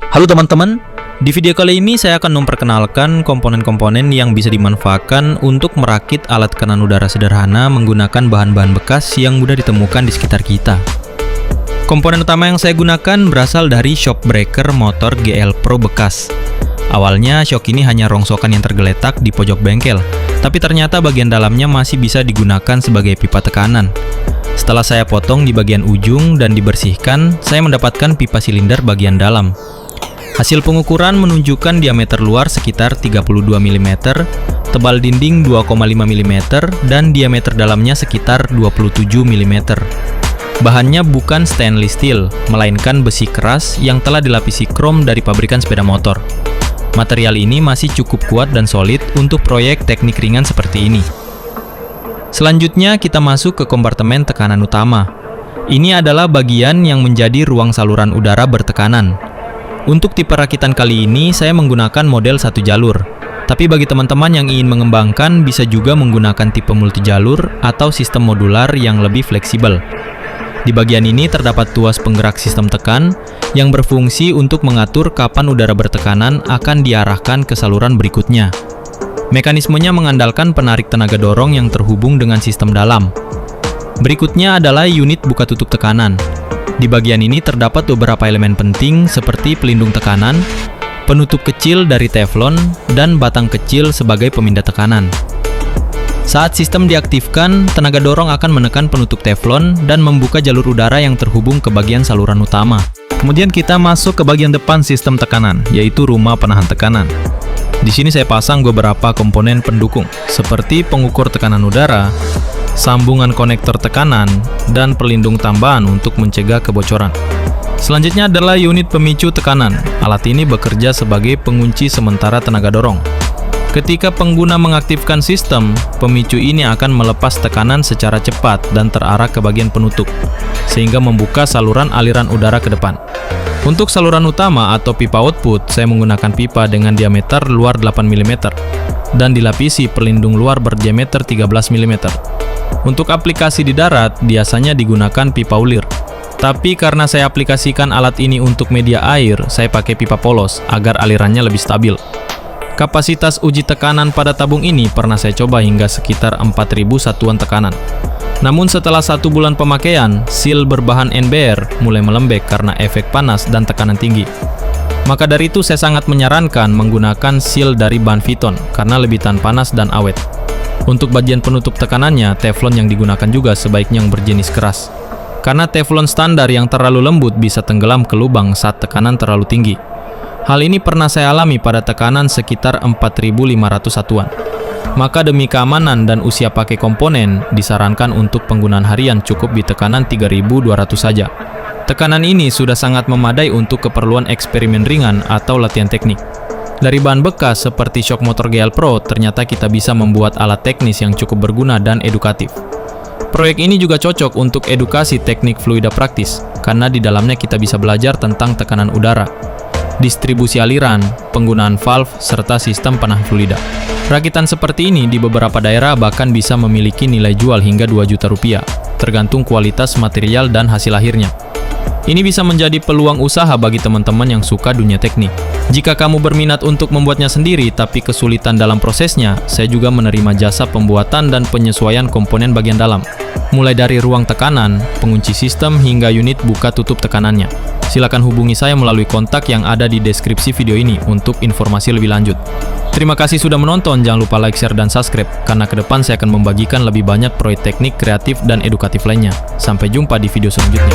Halo teman-teman, di video kali ini saya akan memperkenalkan komponen-komponen yang bisa dimanfaatkan untuk merakit alat tekanan udara sederhana menggunakan bahan-bahan bekas yang mudah ditemukan di sekitar kita. Komponen utama yang saya gunakan berasal dari shock breaker motor GL Pro bekas. Awalnya shock ini hanya rongsokan yang tergeletak di pojok bengkel, tapi ternyata bagian dalamnya masih bisa digunakan sebagai pipa tekanan. Setelah saya potong di bagian ujung dan dibersihkan, saya mendapatkan pipa silinder bagian dalam. Hasil pengukuran menunjukkan diameter luar sekitar 32 mm, tebal dinding 2,5 mm, dan diameter dalamnya sekitar 27 mm. Bahannya bukan stainless steel, melainkan besi keras yang telah dilapisi krom dari pabrikan sepeda motor. Material ini masih cukup kuat dan solid untuk proyek teknik ringan seperti ini. Selanjutnya kita masuk ke kompartemen tekanan utama. Ini adalah bagian yang menjadi ruang saluran udara bertekanan. Untuk tipe rakitan kali ini, saya menggunakan model satu jalur. Tapi bagi teman-teman yang ingin mengembangkan, bisa juga menggunakan tipe multijalur atau sistem modular yang lebih fleksibel. Di bagian ini terdapat tuas penggerak sistem tekan yang berfungsi untuk mengatur kapan udara bertekanan akan diarahkan ke saluran berikutnya. Mekanismenya mengandalkan penarik tenaga dorong yang terhubung dengan sistem dalam. Berikutnya adalah unit buka tutup tekanan. Di bagian ini terdapat beberapa elemen penting seperti pelindung tekanan, penutup kecil dari teflon, dan batang kecil sebagai pemindah tekanan. Saat sistem diaktifkan, tenaga dorong akan menekan penutup teflon dan membuka jalur udara yang terhubung ke bagian saluran utama. Kemudian kita masuk ke bagian depan sistem tekanan, yaitu rumah penahan tekanan. Di sini saya pasang beberapa komponen pendukung, seperti pengukur tekanan udara, sambungan konektor tekanan, dan pelindung tambahan untuk mencegah kebocoran. Selanjutnya adalah unit pemicu tekanan. Alat ini bekerja sebagai pengunci sementara tenaga dorong. Ketika pengguna mengaktifkan sistem, pemicu ini akan melepas tekanan secara cepat dan terarah ke bagian penutup, sehingga membuka saluran aliran udara ke depan. Untuk saluran utama atau pipa output, saya menggunakan pipa dengan diameter luar 8 mm dan dilapisi pelindung luar berdiameter 13 mm. Untuk aplikasi di darat, biasanya digunakan pipa ulir. Tapi karena saya aplikasikan alat ini untuk media air, saya pakai pipa polos agar alirannya lebih stabil. Kapasitas uji tekanan pada tabung ini pernah saya coba hingga sekitar 4000 satuan tekanan. Namun setelah 1 bulan pemakaian, seal berbahan NBR mulai melembek karena efek panas dan tekanan tinggi. Maka dari itu saya sangat menyarankan menggunakan seal dari bahan Viton karena lebih tahan panas dan awet. Untuk bagian penutup tekanannya, teflon yang digunakan juga sebaiknya yang berjenis keras. Karena teflon standar yang terlalu lembut bisa tenggelam ke lubang saat tekanan terlalu tinggi. Hal ini pernah saya alami pada tekanan sekitar 4500 satuan. Maka demi keamanan dan usia pakai komponen, disarankan untuk penggunaan harian cukup di tekanan 3200 saja. Tekanan ini sudah sangat memadai untuk keperluan eksperimen ringan atau latihan teknik. Dari bahan bekas seperti shock motor GL Pro, ternyata kita bisa membuat alat teknis yang cukup berguna dan edukatif. Proyek ini juga cocok untuk edukasi teknik fluida praktis, karena di dalamnya kita bisa belajar tentang tekanan udara, distribusi aliran, penggunaan valve, serta sistem penahan fluida. Rakitan seperti ini di beberapa daerah bahkan bisa memiliki nilai jual hingga 2 juta rupiah, tergantung kualitas material dan hasil akhirnya. Ini bisa menjadi peluang usaha bagi teman-teman yang suka dunia teknik. Jika kamu berminat untuk membuatnya sendiri tapi kesulitan dalam prosesnya, saya juga menerima jasa pembuatan dan penyesuaian komponen bagian dalam, mulai dari ruang tekanan, pengunci sistem, hingga unit buka tutup tekanannya. Silakan hubungi saya melalui kontak yang ada di deskripsi video ini untuk informasi lebih lanjut. Terima kasih sudah menonton, jangan lupa like, share, dan subscribe, karena ke depan saya akan membagikan lebih banyak proyek teknik, kreatif, dan edukatif lainnya. Sampai jumpa di video selanjutnya.